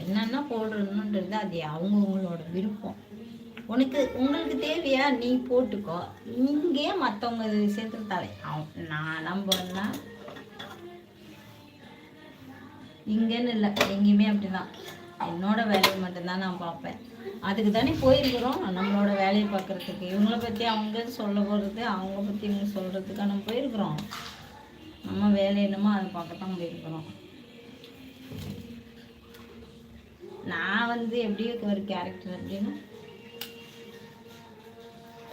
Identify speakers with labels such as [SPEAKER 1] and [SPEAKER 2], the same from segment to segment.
[SPEAKER 1] என்னென்ன போடுறணுன்றது அது அவங்கவுங்களோட விருப்பம். உங்களுக்கு தேவையா நீ போட்டுக்கோ. இங்கே மற்றவங்க விஷயத்துல தலை நான் போனா இங்கேன்னு இல்லை, எங்கேயுமே அப்படிதான். என்னோட வேலையை மட்டும்தான் நான் பார்ப்பேன். அதுக்கு தானே போயிருக்கிறோம், நம்மளோட வேலையை பார்க்குறதுக்கு. இவங்கள பற்றி அவங்க சொல்ல போகிறது, அவங்க பற்றி இவங்க சொல்கிறதுக்காக நம்ம போயிருக்கிறோம். நம்ம வேலை என்னமோ அதை பார்க்கத்தான் போயிருக்கிறோம். நான் எப்படி ஒரு கேரக்டர் அப்படின்னா,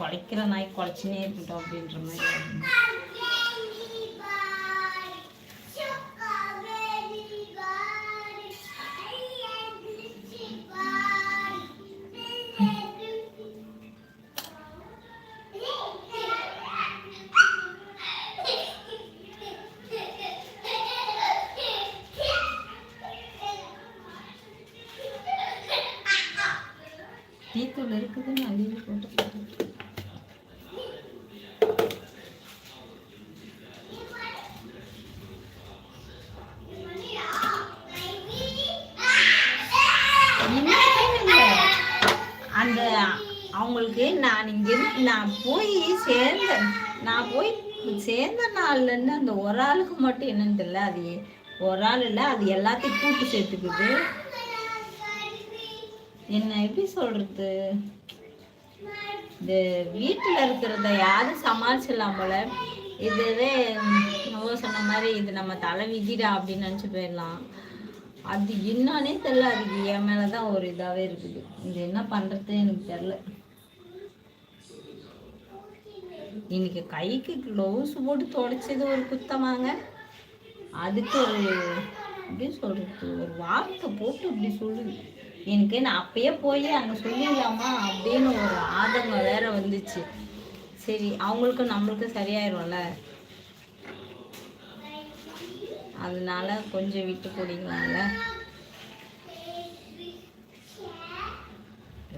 [SPEAKER 1] குலைக்கிற நாய் குலைச்சினே இருக்கட்டும் அப்படின்ற மாதிரி. டீத்தூள் இருக்குதுன்னு அள்ளியில் போட்டு அந்த அவங்களுக்கு நான் போய் சேர்ந்த நாள்லேருந்து அந்த ஒரு ஆளுக்கு மட்டும் என்னன்னு தெரியல. அது ஒரு ஆள் இல்லை, அது எல்லாத்தையும் கூட்டு சேர்த்துக்குது. என்ன எப்படி சொல்றது, இந்த வீட்டில் இருக்கிறத யாரும் சமாளிச்சிடலாம் போல. இதுவே நம்ம சொன்ன மாதிரி இது நம்ம தலை விதிடா அப்படின்னு நினச்சி போயிடலாம். அது என்னன்னே தெரியல, அதுக்கு என் மேலதான் ஒரு இதாகவே இருக்குது. இது என்ன பண்றது எனக்கு தெரியல. இன்னைக்கு கைக்கு க்ளவுஸ் போட்டு தொடச்சது ஒரு குத்தமாங்க. அதுக்கு ஒரு எப்படி சொல்றது, ஒரு வார்த்தை போட்டு இப்படி சொல்லுது. எனக்கு நான் அப்பயே போய் அங்கே சொல்லிடலாமா அப்படின்னு ஒரு ஆதங்கம் வேற வந்துச்சு. சரி, அவங்களுக்கும் நம்மளுக்கும் சரியாயிரும்ல, அதனால கொஞ்சம் விட்டு போடிக்கலாம்ல.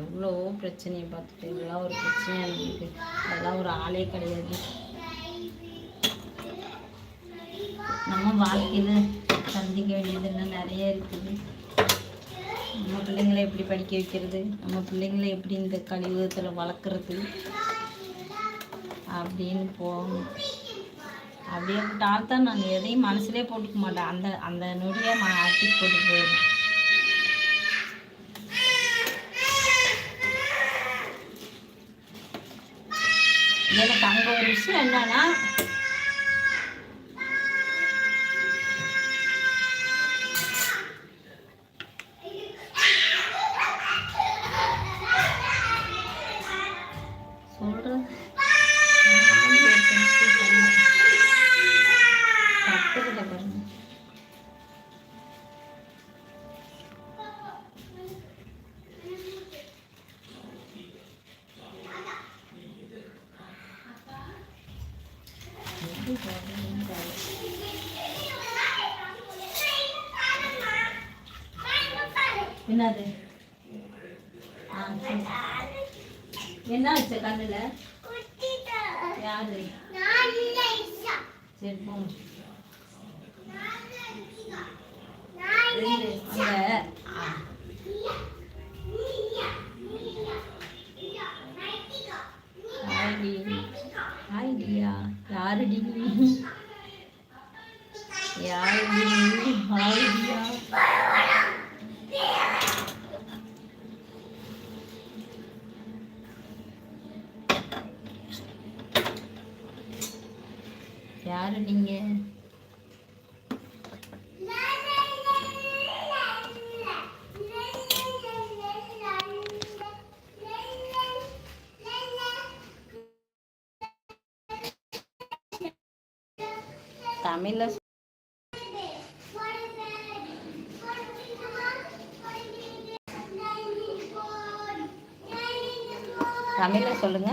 [SPEAKER 1] எவ்வளோ பிரச்சனையை பார்த்துட்டு இதெல்லாம் ஒரு பிரச்சனையாக இருக்குது. அதெல்லாம் ஒரு ஆளே கிடையாது. நம்ம வாழ்க்கையில் சந்திக்க வேண்டியது இன்னும் நிறைய இருக்குது. நம்ம பிள்ளைங்களை எப்படி படிக்க வைக்கிறது, நம்ம பிள்ளைங்களை எப்படி இந்த கழிவுகத்தில் வளர்க்குறது அப்படின்னு போகணும். அப்படியே விட்டால்தான் நான் எதையும் மனசுலேயே போட்டுக்க மாட்டேன். அந்த நொடியை ஆட்டி போட்டு போயிடும். எனக்கு அங்கே ஒரு விஷயம் என்னன்னா, சொல்கிறேன் கற்றுக்கிட்ட பாருங்க. என்னது என்ன ஆச்சு கண்ணுல? யாரு? சரி போங்க. யாருடி யாரு நீங்க? தமிழ்ல தமிழ்ல சொல்லுங்க.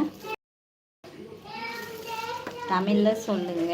[SPEAKER 1] தமிழ்ல சொல்லுங்க.